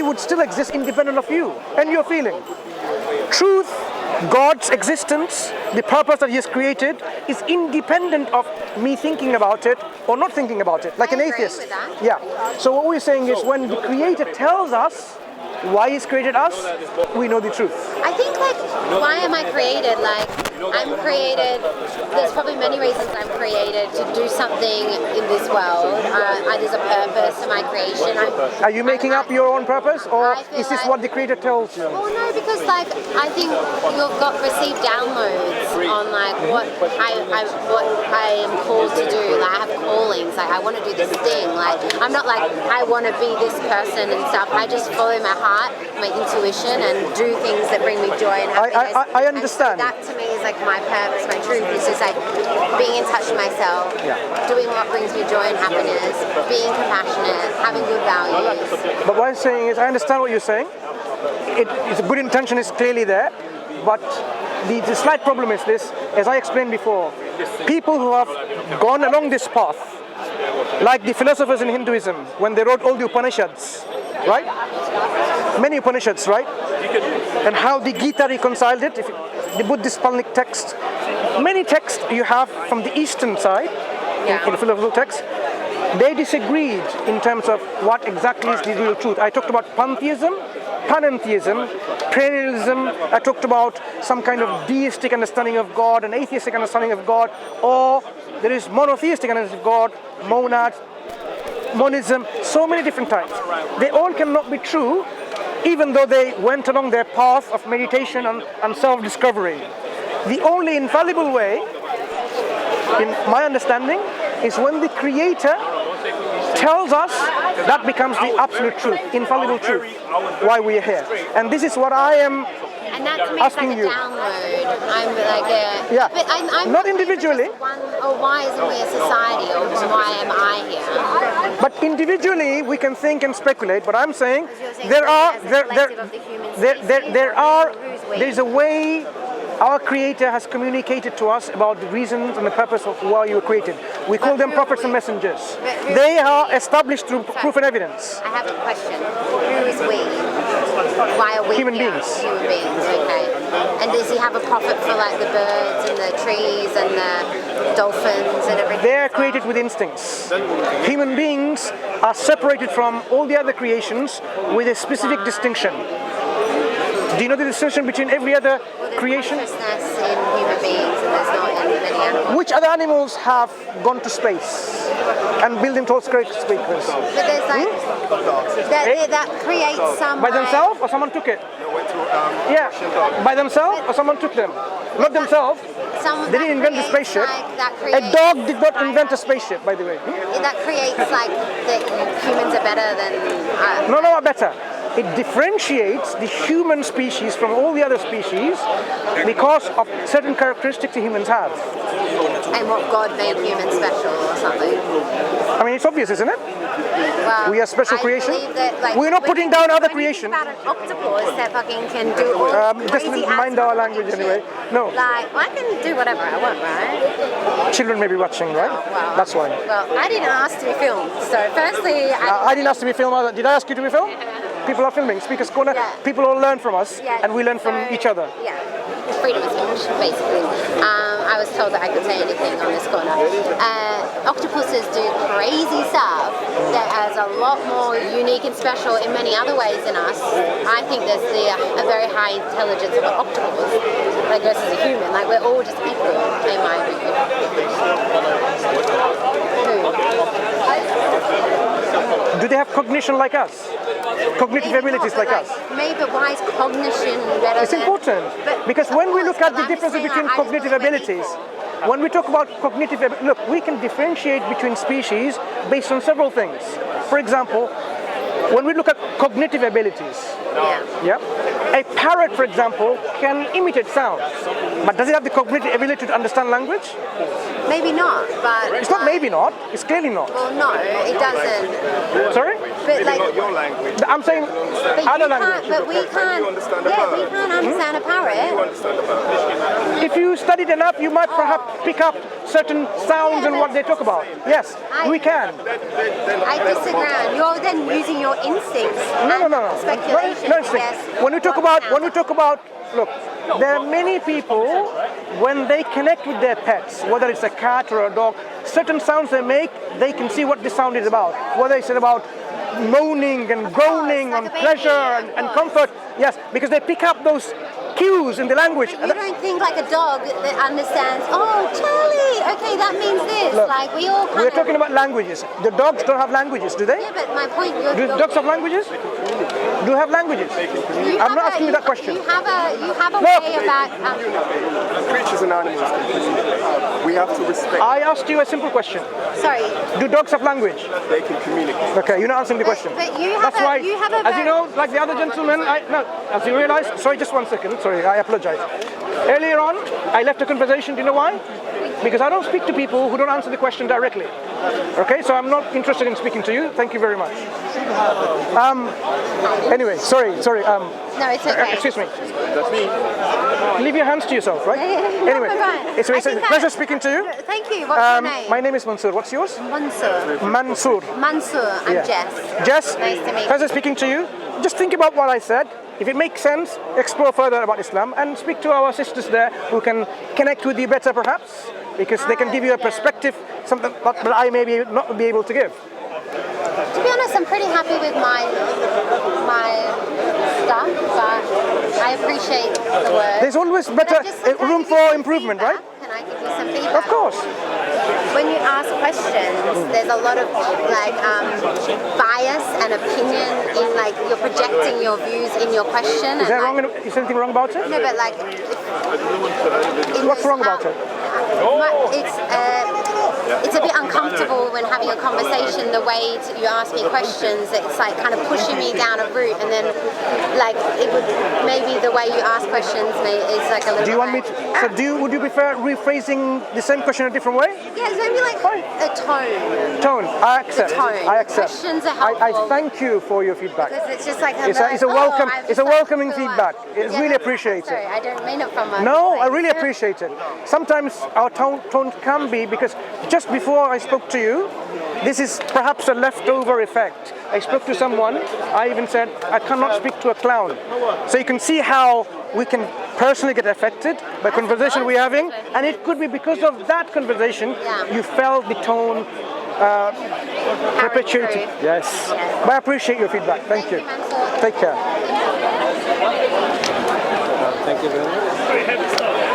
would still exist independent of you and your feeling. Truth, God's existence, the purpose that He has created is independent of me thinking about it or not thinking about it, like an atheist. With that. Yeah. So what we're saying is when the Creator tells us why He's created us, we know the truth. I think like, why am I created? Like, I'm created, there's probably many reasons I'm created to do something in this world. There's a purpose to my creation. Are you making up your own purpose, or is this like, what the Creator tells you? Well, no, because like, I think you've got received downloads on like what I am called to do. Like, I have callings, like I want to do this thing. Like, I'm not like, I want to be this person and stuff. I just follow my heart, my intuition, and do things that bring me joy and happiness. I understand. And so that to me is like my purpose, my truth is just like being in touch with myself, doing what brings me joy and happiness, being compassionate, having good values. But what I'm saying is, I understand what you're saying. It's a good intention is clearly there, but the slight problem is this, as I explained before, people who have gone along this path, like the philosophers in Hinduism, when they wrote all the Upanishads, right? Many Upanishads, right? And how the Gita reconciled it, the Buddhist Palnik text. Many texts you have from the Eastern side, in the philosophical text, they disagreed in terms of what exactly is the real truth. I talked about pantheism, panentheism, perennialism. I talked about some kind of deistic understanding of God, an atheistic understanding of God, or there is monotheistic understanding of God, monad, monism, so many different types. They all cannot be true, even though they went along their path of meditation and self-discovery. The only infallible way, in my understanding, is when the Creator tells us, that becomes the absolute truth, infallible truth, why we are here. And this is what I am and that to me asking is like a you. Download. I'm like a but I'm not individually. Or why isn't we a society, or why am I here? But individually we can think and speculate. But I'm saying there is a way our Creator has communicated to us about the reasons and the purpose of why you were created. We call them prophets and messengers. They are established through proof and evidence. I have a question. Who is we? Why are we Human here? beings. Human beings, okay. And does He have a prophet for like the birds and the trees and the dolphins and everything? They are created with instincts. Human beings are separated from all the other creations with a specific distinction. Do you know the distinction between every other creation? Consciousness in human beings, and there's not in many animals. Which other animals have gone to space and built in skyscrapers? But there's like that creates some by themselves, or someone took it? By themselves, or someone took them? Not themselves. They didn't invent the spaceship. A dog did not invent a spaceship, by the way. That creates like that humans are better than. No, not better. It differentiates the human species from all the other species because of certain characteristics the humans have. And what God made humans special or something? I mean, it's obvious, isn't it? Well, we are special creation. That, like, we're not putting down other creation. About an octopus that fucking can do all just mind our language anyway. No. Like, well, I can do whatever I want, right? Children may be watching, right? Oh, well, that's why. Well, I didn't ask to be filmed. So firstly, I didn't ask to be filmed either. Did I ask you to be filmed? People are filming. Speakers Corner. People all learn from us, and we learn from each other. Yeah, freedom of speech, basically. I was told that I could say anything on this corner. Octopuses do crazy stuff that has a lot more unique and special in many other ways than us. I think there's a very high intelligence of an octopus, like versus a human. Like, we're all just equal, in my opinion. Do they have cognition like us? Cognitive abilities like us? Maybe, but why is cognition better? It's important because when we look at the difference between cognitive abilities, when we talk about cognitive, look, we can differentiate between species based on several things. For example, when we look at cognitive abilities, a parrot, for example, can imitate sound, but does it have the cognitive ability to understand language? Maybe not, but... It's not maybe not, it's clearly not. Well, no, it doesn't. Sorry? But like, not your language. I'm saying but other you can't, language. but we can't. understand a Yeah, parrot? we can't understand a parrot. You understand about it. If you studied enough, you might perhaps pick up certain sounds Yeah, and what they talk about. Yes, we can. I disagree. You're then using your instincts. No. and speculation. No, instinct. Yes. When we talk about, look, there are many people when they connect with their pets, whether it's a cat or a dog, certain sounds they make, they can see what the sound is about. Whether it's about moaning and groaning like and a baby, pleasure of and course. comfort. Yes, because they pick up those cues in the language. But you don't think like a dog that understands, oh, Charlie, okay, that means this. Look, like we all kind We're of... talking about languages. The dogs don't have languages, do they? Yeah, but my point... Do dogs have languages? Do have languages? I'm not asking you that question. You have a Look. way about... Creatures and animals can communicate. We have to respect. I asked you a simple question. sorry. Do dogs have language? They can communicate. Okay, you're not answering the question. But you have That's why, you have a as you know, like the other gentleman, as you realize, sorry, just 1 second, sorry, I apologize. Earlier on, I left the conversation, do you know why? Because I don't speak to people who don't answer the question directly. Okay, so I'm not interested in speaking to you. Thank you very much. Anyway, sorry. No, it's okay. Excuse me. That's me. Leave your hands to yourself, right? No, Anyway, I'm fine. it's a I think pleasure speaking to you. Thank you. What's your name? My name is Mansoor. What's yours? Mansoor. Mansoor. I'm Yeah. Jess. Jess, Nice to meet you. pleasure speaking to you. Just think about what I said. If it makes sense, explore further about Islam and speak to our sisters there who can connect with you better perhaps, because they can give you a perspective, something that I may not be able to give. To be honest, I'm pretty happy with my stuff, but I appreciate the work. There's always better room for improvement, right? Can I give you some feedback? Of course. When you ask questions, there's a lot of like bias and opinion in like you're projecting your views in your question. Is that wrong? Is anything wrong about it? No, but like. What's wrong about it? It's a bit uncomfortable when having a conversation. The way you ask me questions, it's like kind of pushing me down a route, and then like it would maybe the way you ask questions is like a little. Do you want me to? So would you prefer rephrasing the same question a different way? Yeah, it's maybe like a tone. Tone. I accept. The tone. I accept. Questions are helpful. I thank you for your feedback. Because it's just like It's a welcome. It's a welcoming feedback. It's Yeah, really appreciated. Sorry, I don't mean it from a. No, I really appreciate it. Sometimes our tone can be because just before I spoke to you, this is perhaps a leftover effect. I spoke to someone, I even said, I cannot speak to a clown. So you can see how we can personally get affected by conversation we're having, and it could be because of that conversation, you felt the tone perpetuated. Yes. But I appreciate your feedback. Thank you. Mansoor. Take care. Thank you very much.